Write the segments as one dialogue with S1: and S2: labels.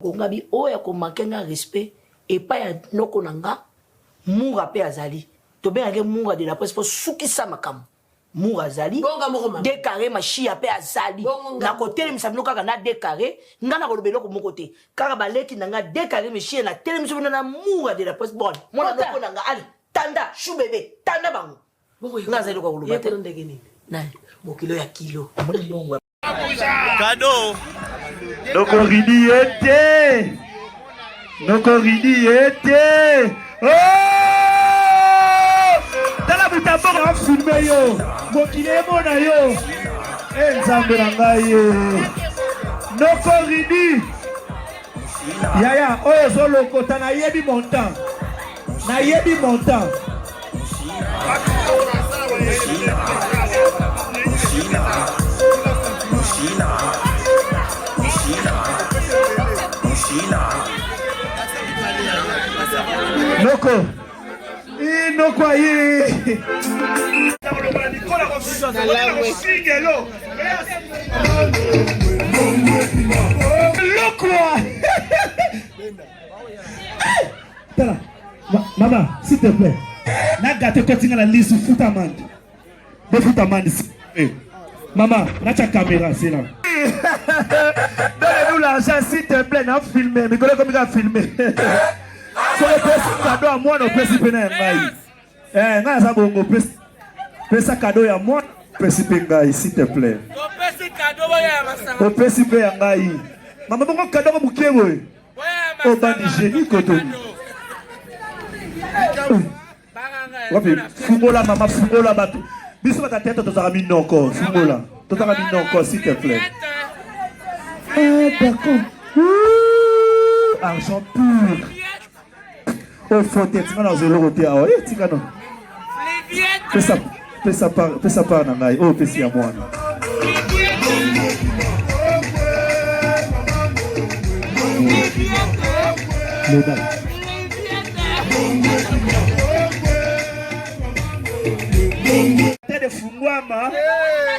S1: Kongabi oya ko makenga respect et pas ya noko nanga Moura pe azali. To be age Moura de la presse pour soukisa makam. Moura azali. Décaré ma chia pe azali. Na côté mi sabino kaka na décaré, ngana ko lobelo ko mon côté. Kaka baleki nanga décaré mi chia na tele mi sabino na Moura de la presse bon. Mona noko nanga ali. Tanda chou bébé, tanda bango. Ngazali ko lobelo. Yeko ndenge nini? Na mokilo ya kilo.
S2: Cadeau. Nokoridi était. Nokoridi était. Oh! Dans la boutique on a filmé yo. Mokile mona yo. Nzambe na ngai yo. Nokoridi. Yaya, oyo zolo kota na yebi montant. Na yebi montant. Noko. Noko ayi. Tala. Maman, s'il te plaît. Na gâté continue la liste foutamande. De foutamande. Maman, na ta caméra, c'est là. Donnez-nous l'argent, s'il te plaît, n'a filmé. Mais comment il a filmé? C'est le petit cadeau à moi, le petit pénal. N'a pas bon, petit cadeau à moi, petit pénal, s'il te plaît. Le petit pénal. Maman, mon cadeau à bouquet, oui. Au bas du génie, coton. Fumola, maman, fumola, bateau. Bisous ta tête, tu as mis non encore. Fumola. Tu as mis non encore, s'il te plaît. Ah, d'accord. Argent pur. Oh, faut être dans le côté. Ah, oui, tu as non. Fais ça par Nangaï. Oh, fais ça à moi.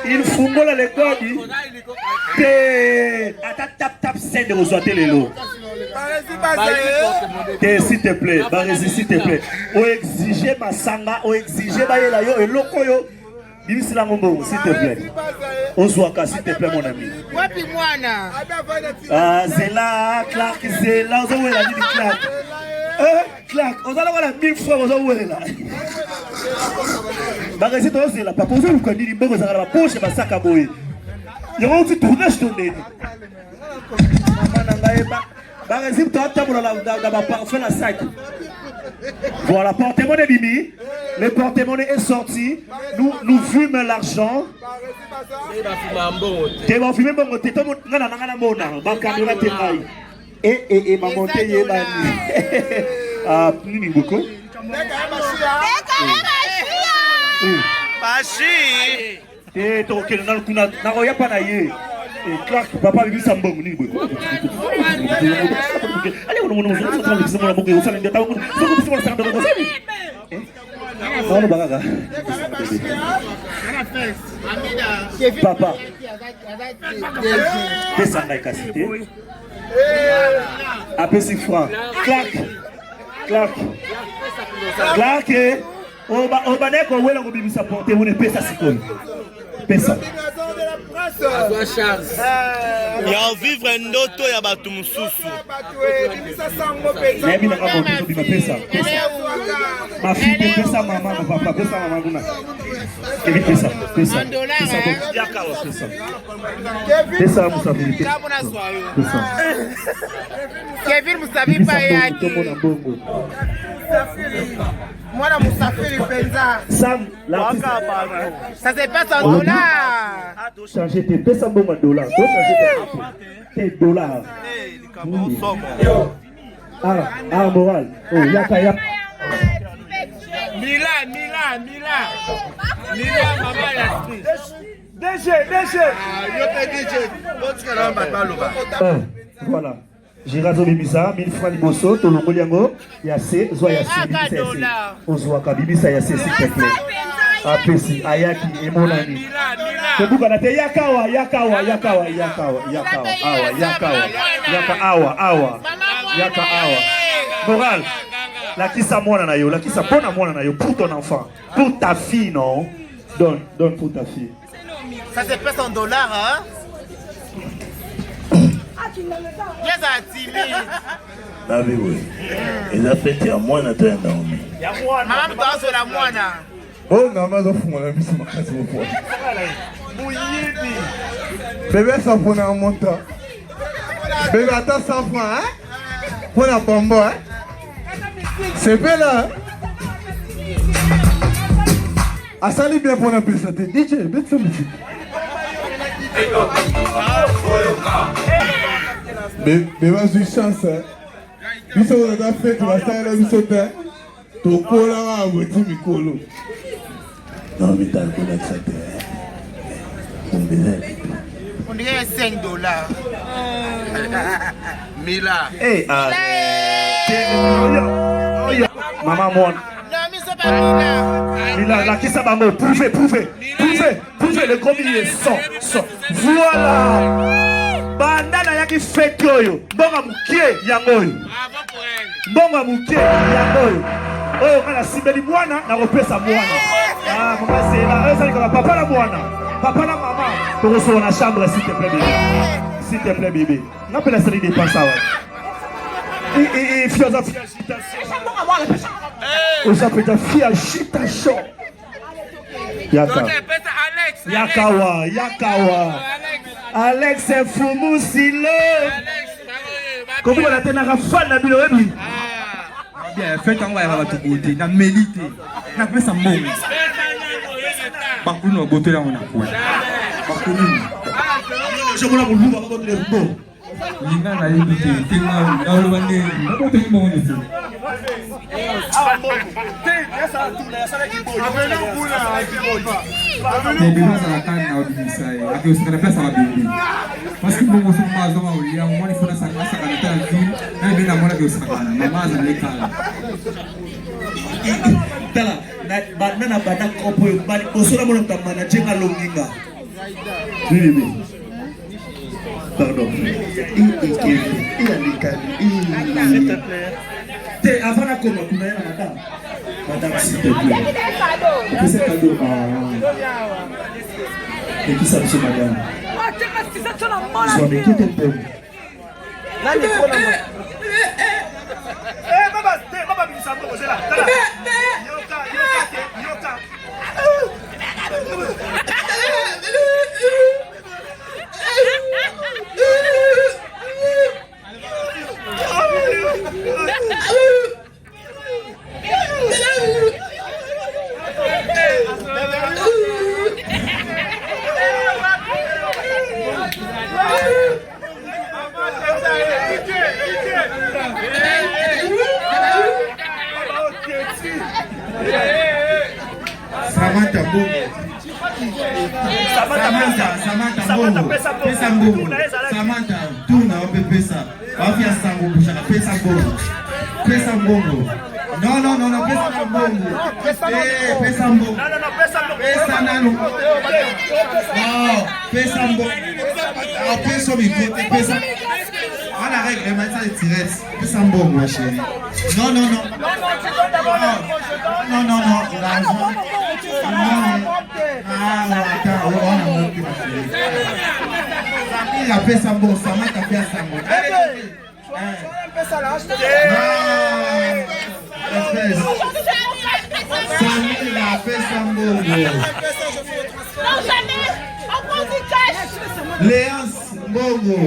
S2: Il fungola le godi. Tap scène de rejoindre les lots. S'il te plaît, s'il te plaît. O exiger ma sanga, o exiger ba yela yo et loko yo. Bibi la ngombo, s'il te plaît. Ozwaka, s'il te plaît, mon ami.
S3: Wapi mwana?
S2: Ah, Zela, Clark, Zela, on va la ligne Clark. Clark, on va la 1000 fois, on va là. Bagasi to Zela, pas poser le coni, il faut la poche, ba saka boy. Il y a un petit tournage tourné. Bagasi to attendre la faire la sac. Voilà, porte-monnaie Bimi. Le porte-monnaie est sorti. Nous fumons l'argent. Et ma montée est ah, plus beaucoup. Clark, papa, il s'en bon. Allez, on papa, après 6 francs. Clark, on va dire qu'on va vous apporter, on est pesa pesa.
S4: Il y a vivre un auto, il y a batu mususu.
S2: Ma fille, pesa maman, papa, pesa maman. Pesa. Pesa musafiri.
S3: Kevin Musabi Payaki. Moi, la Moussafiri Penza.
S2: Sam,
S3: ça se passe en dollars.
S2: Changer tes 200 dollars. Tes dollars. Ah, moral. Oh, yaka.
S3: Mila, maman,
S2: DG. Voilà. Girazo Bimisa, 1000 francs Liboso, Tolongoliango, Yassé, Zoya Yassé, Ozwaka Bimisa Yassé, s'il te plaît. Apesi, Ayaki, et mon ami. C'est pourquoi on a fait Yakawa. Yaka awa. Yaka awa. Moral. La kisa mwana na yo, la kisa bona mwana na yo pour ton enfant, pour ta fille non. Donne pour ta fille.
S3: Ça se passe en dollars, hein? Qu'est-ce que timide?
S5: Ah oui. Il a fait à moi dans Naomi.
S3: Maman me danse la moine.
S5: Oh non, mais on fout la mise ma casse au poids. Bébé ça prend un montant. Bébé attends 100 francs hein? Pour la bombe hein? C'est bien là. Ah ça lui bien pour la plus DJ, bête ça musique. Mais vas-y chance hein. Ils sont dans la fête, tu vas faire la mise au terre. Ton col là, on va dire Mikolo. Non, mais t'as le collègue ça
S3: On dirait $5. Mila.
S2: Hey, maman mon.
S3: Non, mais c'est pas Mila.
S2: Mila, la qui ça va me prouver le gros billet sort. Voilà. Bandana yaki fait yoyo. Bonga mukie yangoyo. Bonga mukie yangoyo. Oh, kana sibeli mwana na kopesa mwana. Ah, maman c'est là. Ça dit que papa la mwana. Papa la maman. Tu reçois la chambre s'il te plaît bébé. S'il te plaît bébé. N'appelle la série des penses et philosophie agitation. Osa peta fille agitation. Yakawa. Alex Fumusilo. Comment on a tenu à fan na bilo ebi?
S6: Bien, faites en voir à tout côté, na mélité. Na fait ça mon. Par contre, nous beauté là on a quoi. Par contre,
S2: je voulais vous voir votre beau.
S6: Linga na limité, tellement na le vendre. Na beauté qui mon ici. Mais bien ça la canne na obéissance. Avec ce qu'on appelle ça la bébé. Parce que bon on se passe dans il y a un moment il faut ça ça quand tu as dit, et bien la mona que ça kana. Maman ça les cala.
S2: Tala, banana bana kopo yo bali osora mona tamana jenga longinga. Oui. Pardon. Il a les cannes. S'il te plaît. Avant la coma, tu m'as madame. Madame, s'il te plaît. Qu'est-ce que c'est cadeau? Et qui ça, monsieur madame? Soyez qui t'es bon. Baba, il s'en va, c'est là. Yoka.
S6: Samantha Bongo. Samantha, tout n'a pas pesa. Va faire ça Bongo, pesa Bongo. Pesa Bongo. Non, pesa Bongo. Pesa Bongo. Pesa Nano. Non, pesa Bongo. Pesa Bongo. Pesa. On a règle, elle m'a dit tirette. Pesa Bongo, ma chérie. Non. Il a fait ça bon, ça m'a fait ça bon. Il a fait ça bon.
S7: Non, jamais. On prend du cash.
S6: Léance Bongo.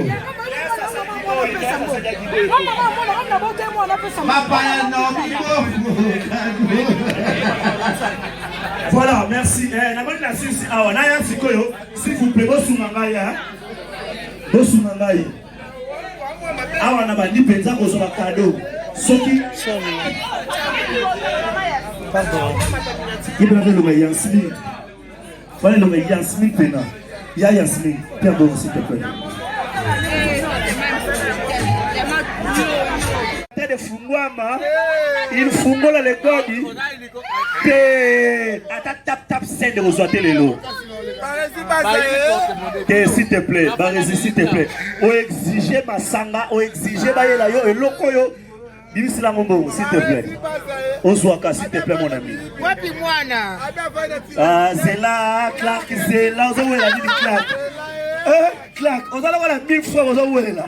S2: Voilà, merci. S'il vous plaît, Bosumangaï. Awa na bandi penza kozwa cadeau. Soki. Pardon. Il va le Yasmine. Voilà le Yasmine pena. Ya Yasmine, pardon s'il te plaît. De fungwama il fungola le godi te ata tap sende kozwa te lelo S'il te plaît, Barési, s'il te plaît. On exige Masanga, on exige Bayela yo et Loko yo. Bimisi la ngombo, s'il te plaît. Ozwaka, s'il te plaît, mon ami. Ah, Zela, Clark, Zela, on la dit Clark. Clark, on va la 1000 fois, on va là.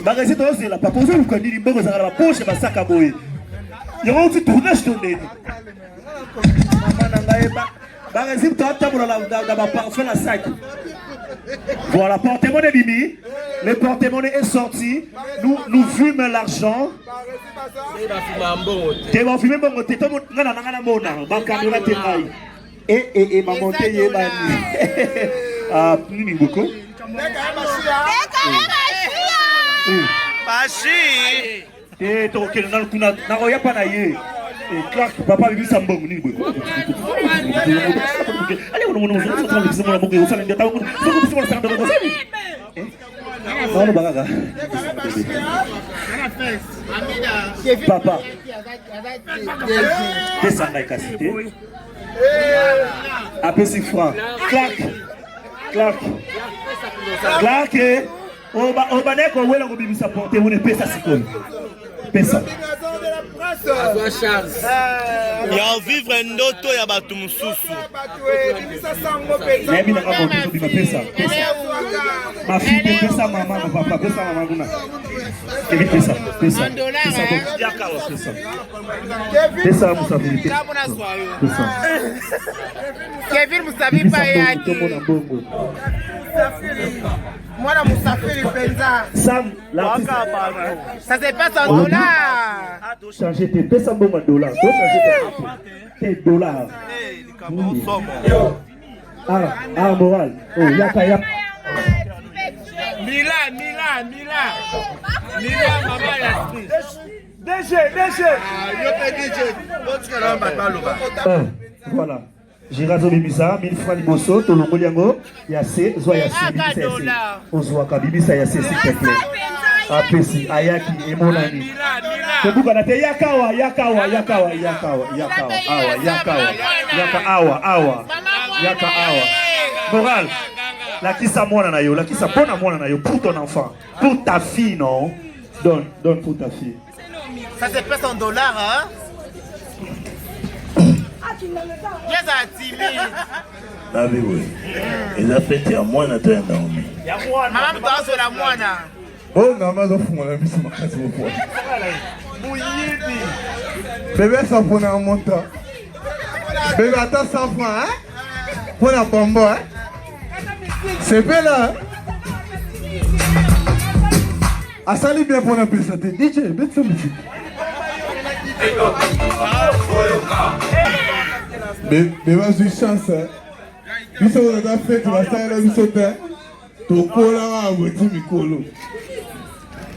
S2: Barési, toi, Zela, pas poser, vous connaissez les bons, on va la poche, ma sac à boy. Il y a un petit tournage tourné. Barési, toi, tu as fait la sac. Voilà, porte-monnaie Bimi. Le porte-monnaie est sorti. Nous fumons l'argent. Et ma montée est bannie. Ah, plus beaucoup. Et donc, il n'a pas naïe. Clark, papa, il s'en bon. Allez, on va papa, descendez cassité. Après 6 francs. Clark. On va dire qu'on va porter on est pesa sikon. Pesa.
S4: Ya vivre ndoto ya batu mususu.
S2: Mimi na kama mtu bima pesa. Ma fille pesa mama na papa pesa mama kuna. Kevin pesa. Pesa yakawa pesa. Pesa musafiri. Pesa.
S3: Kevin musafiri pa yaki. Mwana musafiri penza.
S2: Sam la
S3: ça se passe en dollars.
S2: Changer tes pesa bongo dollars. Do changer tes dollars. Ah moral. Oh yaka.
S3: Mila mama ya DG. Yo pe DG.
S2: Voilà. Girazo Bimisa, 1000 francs liboso, Tolongo Liango, Yassé, Zoya Yassé, Ozwaka Bimisa Yassé, s'il te plaît. Apesi, Ayaki, Emonani. Tebuka na te Yakawa. Moral, la kisa mwana na yo, la kisa pona mwana na yo, pour ton enfant, pour ta fille, non? Donne pour ta fille.
S3: Ça se passe en dollars, hein? Yes,
S5: Ah oui. Il a fait à moi na tena omi.
S3: Maman mtazo la mwana.
S5: Oh na mazo fuma la biso makasi beaucoup.
S3: Bouyibi.
S5: Bébé ça pour un montant. Bébé attends 100 francs hein? Pour la bombe hein? C'est bien là. Asali bien pour la piste. DJ, mets ça musique. Mais vas-y chance hein. Biso on a fait tu vas faire la biso te. To kola wa weti mikolo.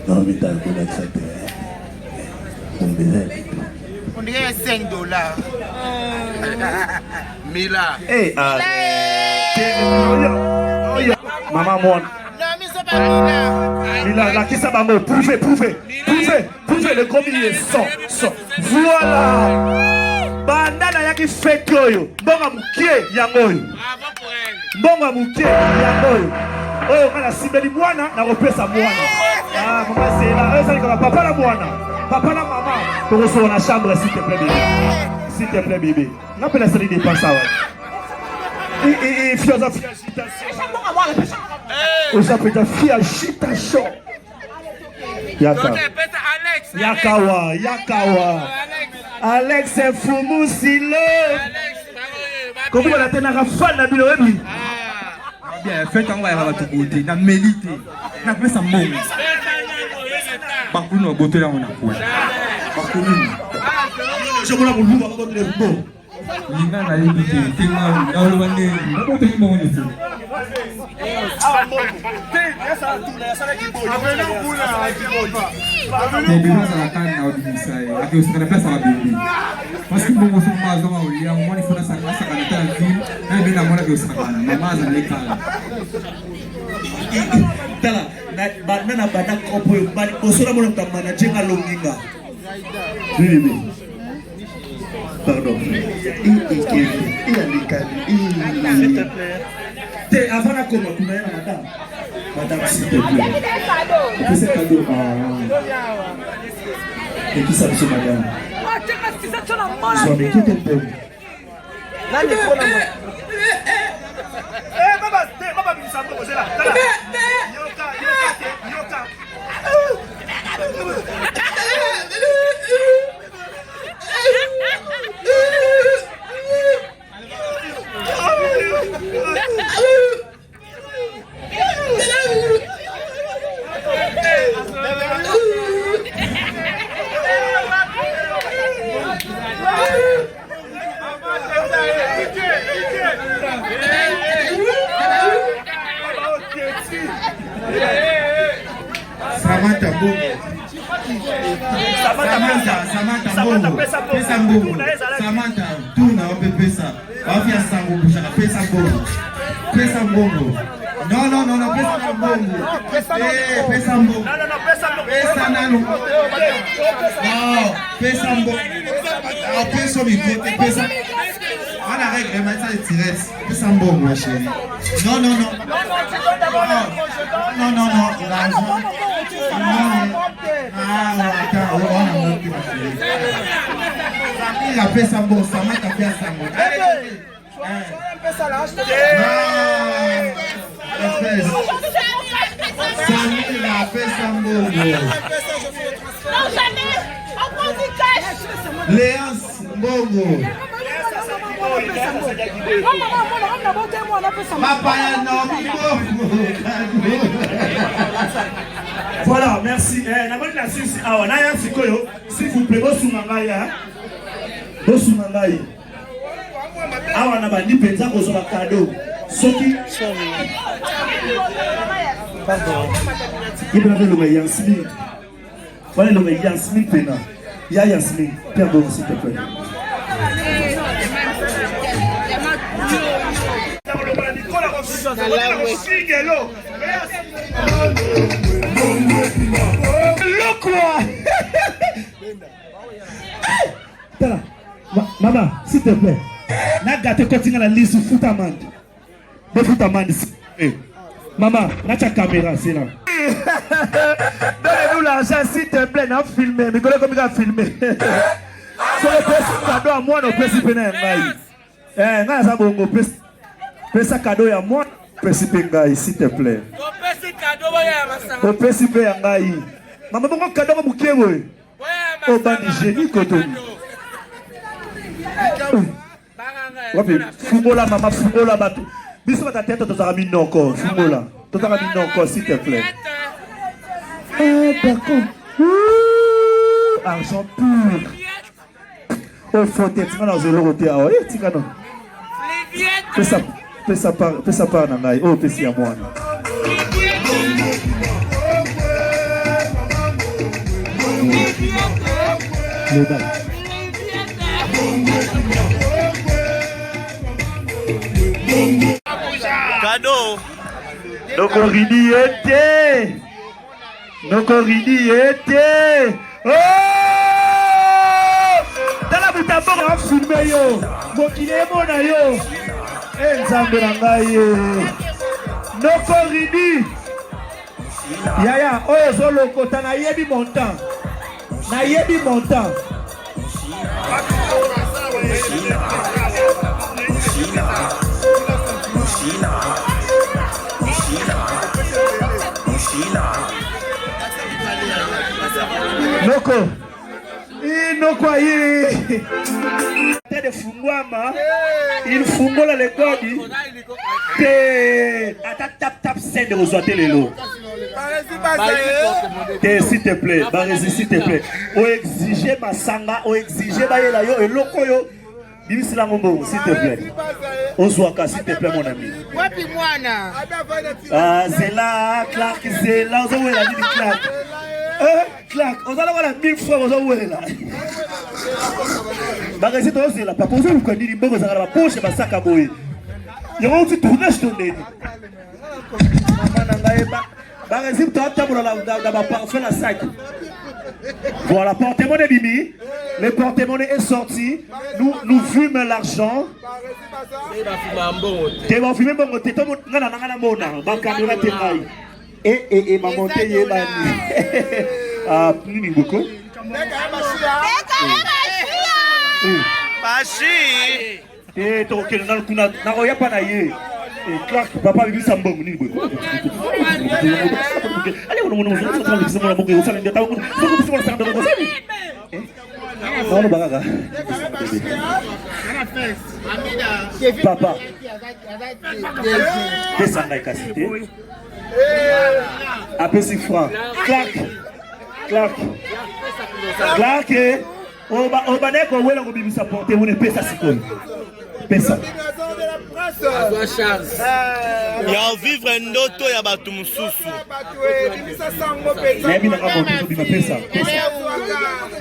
S5: Non mais t'as le ça te.
S3: On dirait $5. Mila.
S2: Eh maman mon.
S3: Non mais c'est pas Mila.
S2: La qui ça va me prouver le gros milieu sort. Voilà. Bandana yaki fake yo. Bonga mukie yangoyo. Bonga mukie yangoyo. Oh kana simbeli mwana na kopesa mwana. Ah mama c'est là. Ça dit que papa la mwana. Papa la maman. Pour recevoir la chambre s'il te plaît bébé. S'il te plaît bébé. N'appelle la série des pas ça. Et philosophie agitation. On s'appelle ta fille agitation. Yakawa. Alex Fumusilo. Comment on a tenu à fan de Bilobi?
S6: Bien, faites en va tout beauté, na mélité, na fait ça bon. Par contre, nous beauté là on a quoi? Par contre,
S2: je voulais vous voir votre beau.
S6: Linga na limité, tellement dans le bandé, on peut tout monde ici. Parce que bon, on se passe dans le lit, on il faut la savoir ça quand on ville, mais bien moi que ça va, maman dans l'école.
S2: Tala, na bana kopo yo, bali osora mo na manager ngalonginga. Oui. Pardon. Il a des cadeaux. S'il te plaît. Avant la commande, madame. Madame, s'il te plaît. C'est cadeau. Et qui ça, monsieur, madame? Sois avec qui ton peuple?
S6: Samantha Bongo. Pesa Bongo. Samantha, tuna wape pesa. Wafia sangu bushaka pesa Bongo. Pesa Bongo. Non, pesa Bongo. Pesa Bongo. Pesa nano. Non, pesa Bongo. Pesa Bongo. Pesa. On a règle, mais ça est tiré. Pesa Bongo, ma chérie. Non. Non, il a fait ça bon, ça m'a tapé à ça bon. Il a fait ça bon.
S7: Non, jamais. On prend du cash.
S6: Léance Bongo.
S2: Voilà, merci. S'il vous plaît, Bosumangai. Awa na bandi penza kozwa cadeau. Soki. Pardon. Il va le Yasmine. Voilà le Yasmine pena. Ya Yasmine, pardon s'il te plaît. Maman, s'il te plaît, n'a gâté continue la liste foutamande. De foutamande. Maman, n'a ta caméra, c'est là. Donnez-nous l'argent, s'il te plaît, n'a filmé. Mais comme il a filmé. Sur le petit cadeau à moi, nos petits pénins. N'a pas bon, petit cadeau à moi, petit péngaï, s'il te plaît. Au petit péngaï. Maman, bon cadeau à bouquet, oui. Au bas du génie, coton. Fumola, maman, fumola, bateau. Bisous à ta tête, tu as mis non encore. Fumola, tu as mis non encore, s'il te plaît. Ah, d'accord. Argent pur. Oh, faut être dans le côté. Ah, oui, tu as non. Fais ça par Nangaï. Oh, fais à moi. Le bail.
S4: Cadeau.
S2: Nokoridi était. Oh! Dans la bouteille, on a filmé yo. Mokile mona yo. Nzambe na ngai. Nokoridi. Yaya, oyo zolokota na yebi montant. Noko ayi de fungwama il fungola le godi te tap send rezoate lelo te s'il te plaît barezi s'il te plaît o exiger masanga o exiger bayela yo eloko yo bimisila ngombo s'il te plaît ozwaka s'il te plaît mon ami
S7: Wapi mwana?
S2: Zela Clark Zela ozowela nini Clark Clark, on va avoir 1000 fois, on va voir là. Bagasi to zela papa ozo lu kandini mbongo za la poche ba saka boy. Yo on dit tournage ton nez. Mama na ngaeba Par exemple, tu as dans ma parfum la sac. Voilà, porte-monnaie Bimi. Le porte-monnaie est sorti. Nous fumons l'argent. Tu vas fumer mon côté. Tu vas et ma montée est bannie. Ah, plus beaucoup.
S4: Bashi.
S2: Eh, tu es dans le coup. N'a pas naïe. Clark, papa, il s'en bon. Allez, on papa, descends la cassité. Après 6 francs. Clark. On va dire qu'on va vous supporter, on est pesa sikon. Pesa.
S4: Ya vivre ndoto ya batu mususu.
S2: Mimi na kama mtoto bima pesa.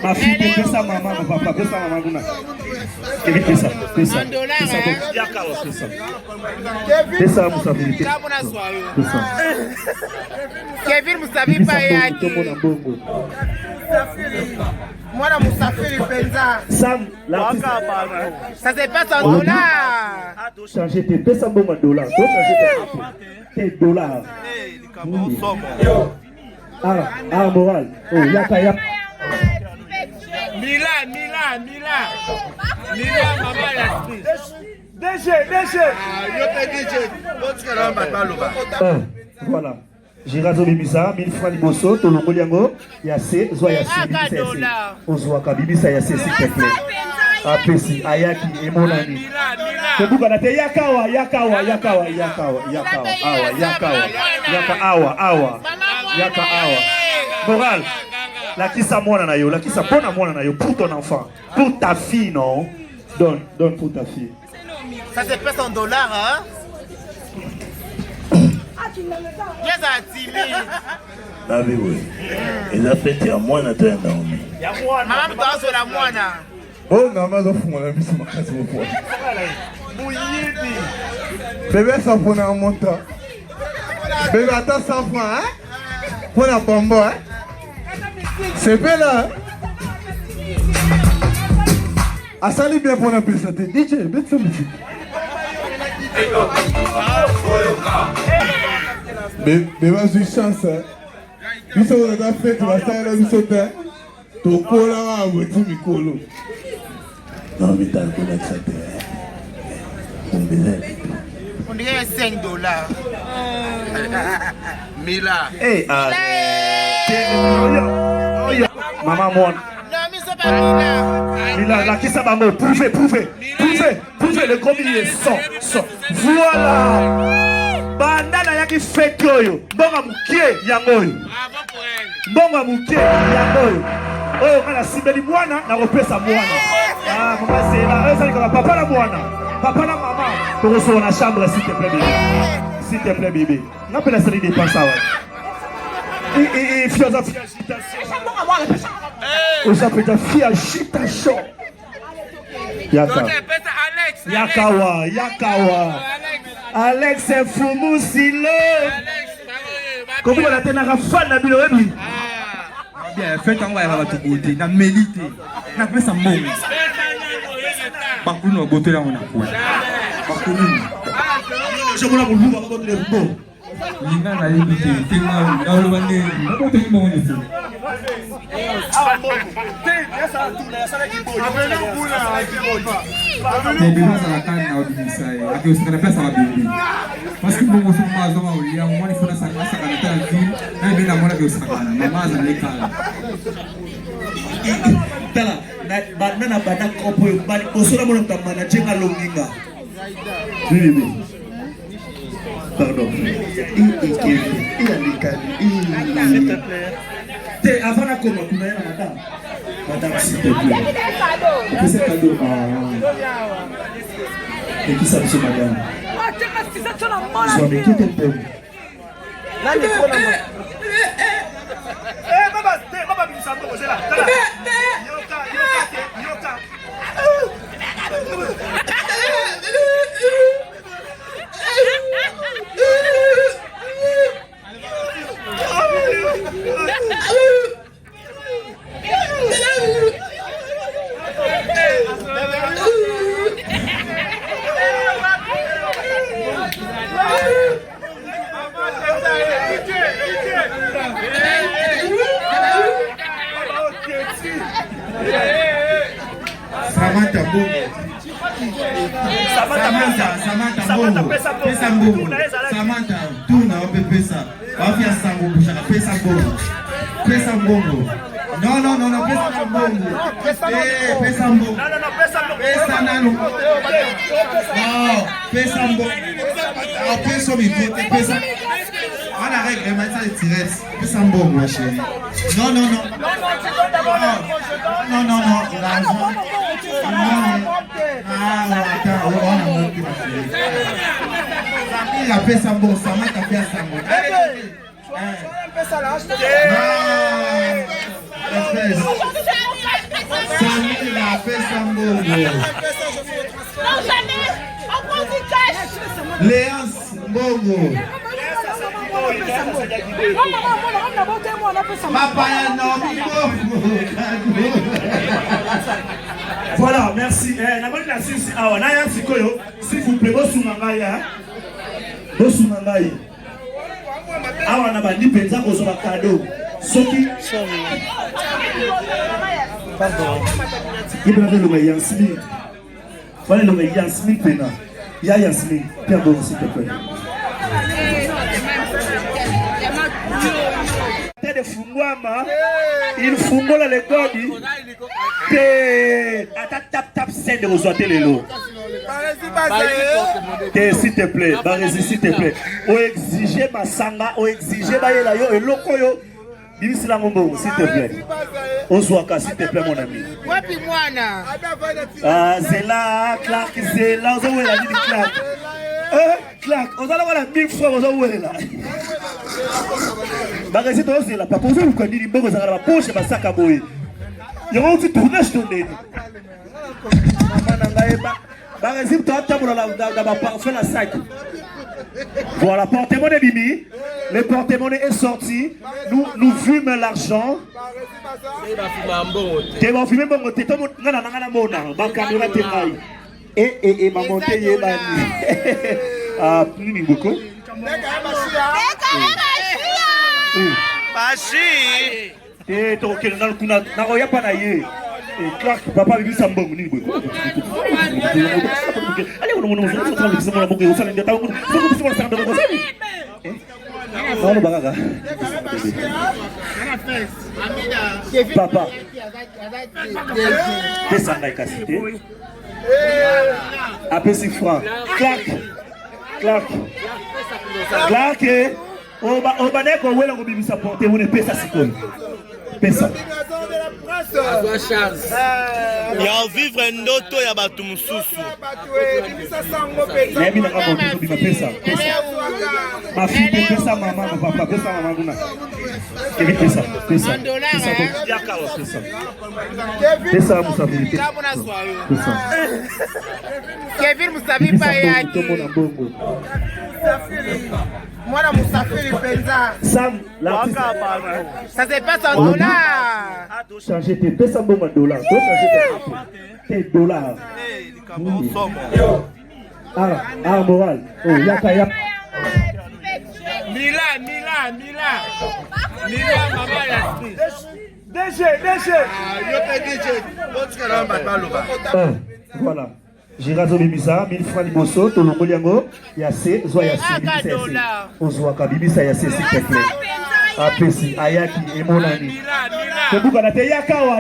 S2: Ma fille pesa mama, ma papa pesa mama nguna. Kevin pesa. Pesa yaka wa pesa. Pesa musafiri. Pesa.
S8: Kevin musafi pa yaki. Mwana musafiri penza.
S2: Sam, la
S8: ça se passe en dollars.
S2: Ah, tu changer tes pesa en dollars. Tu changer tes dollars. Ah, moral. Oh, yaka.
S3: Mila, maman la DG.
S2: Voilà. J'ai rasé Bimisa, 1000 francs liboso, Tolongo Liango, Yassé, Zoa Yassé, Ozouaka, Bimisa Yassé, s'il te plaît. Apesi, Ayaki, et mon ami. Tebukanate, Yakawa. Moral, la kisa mwana na yo, la kisa pona mwana na yo, pour ton enfant, pour ta fille, non? Donne pour ta fille.
S8: Ça se passe en dollars, hein?
S5: Ah oui. Ils ont fait un mois à toi endormi.
S8: Maman doit sur la moine.
S5: Oh non, mais on fout la mise ma casse au poids. Bébé, ça prend un montant. Bébé, attends 100 francs, hein? Pour la bombe, hein? C'est bien là. Ah, ça lui bien pour la piste. DJ, mets ça musique. Mais vas-y, chance. Ils sont dans la fête, tu vas faire la sauter. Tu cours là, tu vas me coller. Non, mais t'as le connexion.
S8: On dirait 5 dollars.
S3: Mila.
S2: Hey, maman, moi.
S8: Non, mais c'est pas Mila.
S2: Là, qui ça va me prouver, le gros millier, sort. Voilà. Bandana yaki fake yoyo. Mbonga mukie yangoyo. Mbonga mukie yangoyo. Oyo kana sibeli mwana na kopesa mwana. Ah, mama Zela, eza likala papa na mwana. Papa na mama. Toko na chambre s'il te plaît bébé. S'il te plaît bébé. N'appelle ça les dépenses ça. Et fioza fia agitation. Yakawa. Alex Fumusile. Comment on a tenu à fan na bilobi?
S6: Bien, faites en va tout côté, na mélité. Na fait ça bon. Bakuno boté là on a quoi. Bakuno.
S2: Je voulais vous voir votre bon.
S6: Linga na limité, tenga na lo bande. Ko te mo ni. Mais bien ça la canne na odisa e. Aki usika na pesa la bibi. Parce que bon so ma zo ma ulia, mo ni fona saka saka na ta vi. Na bien na mona ke usika na. Mama za le kala.
S2: Tala, na bana kopo yo bani osora mona tamana chenga longinga. Oui. Pardon. S'il te plaît. Avant la commande, tu m'as madame, s'il te plaît. C'est cadeau. Et qui ça, monsieur, madame? Soyez qui t'es bon.
S6: Samantha Bongo. Pesa mbongo. Samantha, tuna wape pesa. Wafia sango bushaka pesa mbongo. Pesa mbongo. No, pesa mbongo. Pesa mbongo. Pesa nano. Pesa mbongo. Pesa mikote, pesa. On a règle, mais ça est tiré. Pesa mbongo, ma chérie. Non, l'argent. Attends, on a monté, ma chérie. Il a pesa mbongo, ça m'a tapé à sango. Samir a fait sa mbongo.
S7: Non, jamais. On prend du cash.
S6: Léance mbongo. Papa ya nomi mbongo.
S2: Voilà, merci. S'il vous plaît, Bosumangaï. Awa na bandi penza kozwa cadeau. Soki. Pardon. Il va le Yansmin. Voilà le Yansmin pena. Ya Yansmin, pardon s'il te plaît. De fungwama, il fungola le godi. Tap scène de rezoiter les lots. S'il te plaît, Barési, s'il te plaît. O exiger ma sanga, o exiger baïla yo et loko yo. Bimis la ngombo, s'il te plaît. Ozwaka, s'il te plaît, mon ami.
S8: Wapi mwana?
S2: Zela, Clark, Zela, on va la dit Clark. Clark, on va la 1000 fois, on va là. Barési, toi aussi, là, pas posé ou quoi, ni bon, on va la poche, ma sac à boy. Il y a aussi tournage ton nez. Barési, toi, tu as fait la sac. Voilà, porte-monnaie Bimi. Le porte-monnaie est sorti. Nous fumons l'argent. Et ma montée est bannie. Ah, plus beaucoup. Et donc, il n'y a pas d'ailleurs. Clark, papa, il dit allez, on va papa, après 6 francs. Clark, on va dire qu'on va sa portée, on est pesa pesa.
S4: Ya vivre ndoto ya batu mususu.
S2: Mimi na kama mtu bima pesa. Ma fille pesa mama na papa pesa mama nguna. Kevin pesa. Pesa yaka pesa. Pesa musafiri. Pesa.
S8: Kevin musafiri pa yaki. Mwana musafiri penza.
S2: Sam la
S8: ça se passe en dollars.
S2: Changer tes pesa bon dollars. Tu changer tes dollars. Ah moral. Oh yaka yaka.
S8: Mila mama ya.
S3: DG.
S2: Voilà. J'ai raison Bimisa, 1000 francs liboso, tolongo liango, yase, zoa yase, bimisa yase. Ozwaka bimisa yase s'il te plaît. Apesi, ayaki, emonani. Kebuka na te yakawa.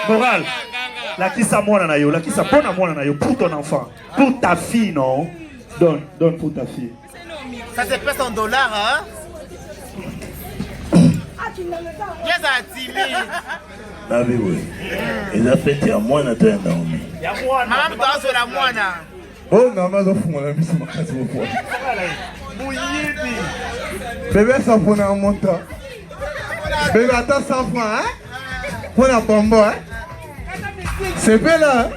S2: Moral, la kisa mwana na yo, pour ton enfant, pour ta fille, non? Donne pour ta fille.
S8: Ça se passe en dollars, hein?
S5: Ah oui. Ils ont fait à moi, Nathan Naomi.
S8: Maman, tu as la moine.
S5: Oh, non, mais on fout la mise sur ma casse au poids. Bébé, ça prend un montant. Bébé, attends, 100 francs, hein? Pour la bombe, hein? C'est belle, hein?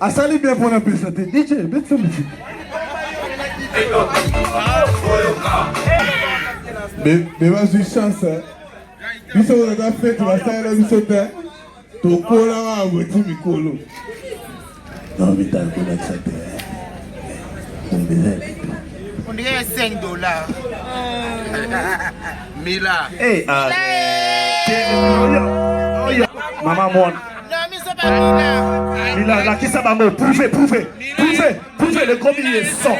S5: Asali bien pour la présenter. DJ, mets ça musique. Mais vas-y, chance. Biso on a fait, tu vas faire la bisotin. Tu colles à votre micolo. Non, mais t'as un peu d'accepter.
S8: On dirait $5.
S4: Mila.
S2: Eh, maman mon.
S8: Non, mais c'est pas Mila.
S2: Il a la qui ça va me prouver le gros billet sort.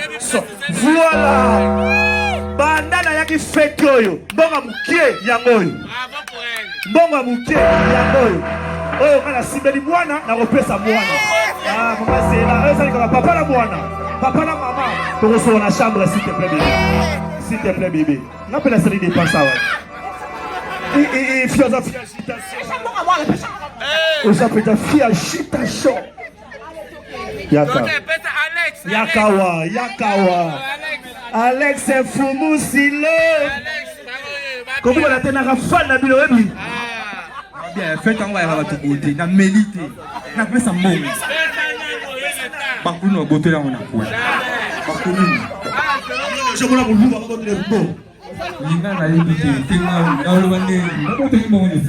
S2: Voilà. Bandana yaki fait yoyo. Bonga mukie yangoyo.
S8: Bravo pour elle.
S2: Bonga mukie yangoyo. Oh, kana sibeli mwana na kopesa mwana. Ah, maman c'est là. Ça dit que papa la mwana. Papa la maman. Tu reçois la chambre s'il te plaît bébé. S'il te plaît bébé. N'appelle la série des passes et philosophie agitation. Usapita fia agitation. Yakawa. Alex Fumusilo. Comment on a tenu à faire la bilo ebi?
S6: Bien, faites en voir à tout côté, na mélité, na fait ça mon. Par contre, nous beauté là on a quoi? Par contre,
S2: je voulais vous voir votre beau.
S6: Linga na yébité, tellement dans le bandé, na beauté qui m'ont dit.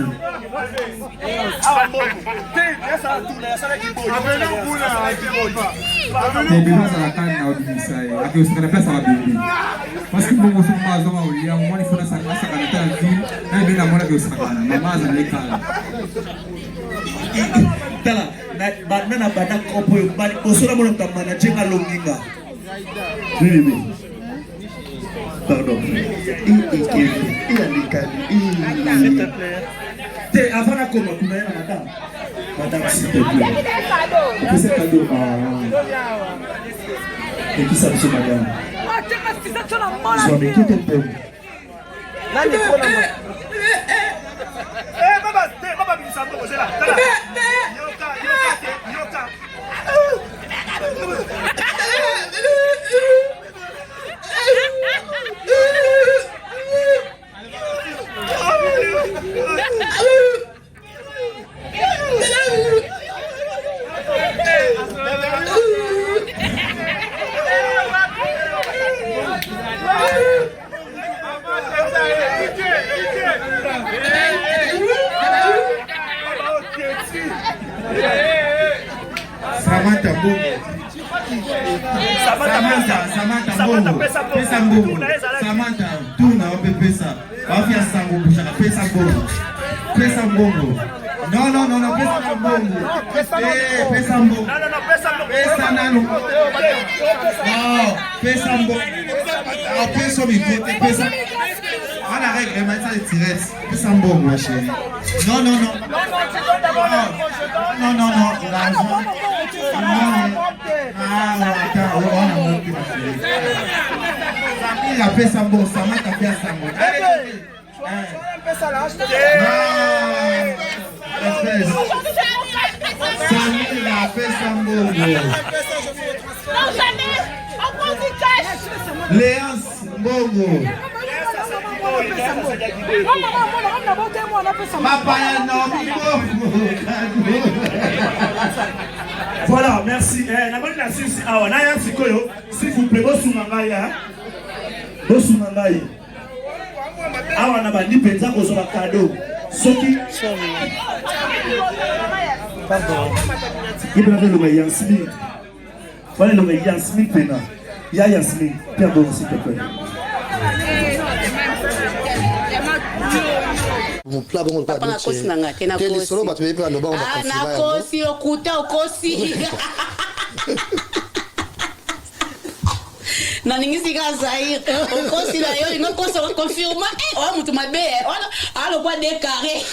S6: Mais bien ça la canne na odisa, à que ça la place à la bébé. Parce que bon on se passe dans au lit, on il faut ça ça quand tu as dit, na bien la mona que ça kana, maman ça les calme.
S2: Tala, na bana kopo yo bali osora mona tamana jenga longinga. Oui. Pardon. S'il te plaît. Avant la commande, madame, s'il te plaît. C'est cadeau. Et qui ça, monsieur, madame? Soyez qui t'es bon.
S6: Samantha Bongo. Samantha, tout n'a pas pesa. Afia sango bushaka pesa bongo. Pesa bongo. Non, pesa bongo. Pesa bongo. Pesa nano. Non, pesa bongo. Pesa mi pesa. À la règle, elle m'a dit tirette. Pesa bongo ma chérie. Non. L'argent. Il a fait ça bon, ça m'a tapé à ça bon. Il a fait ça bon.
S7: Non, jamais. On prend du cash.
S6: Léance Bongo.
S2: Voilà, merci. S'il vous plaît, Bosumangaï. Awa na bandi penza kozola cadeau. Soki. Pardon. Il y avait le Yasmine. Voilà le Yasmine pena. Il y a Yasmine. Pardon, s'il te plaît.
S9: nakosi okuta okosi naningisika Zaire okosi na yo ingokosa confirma o mutu mabe alo kwa décarré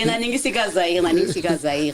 S9: naningisika Zaire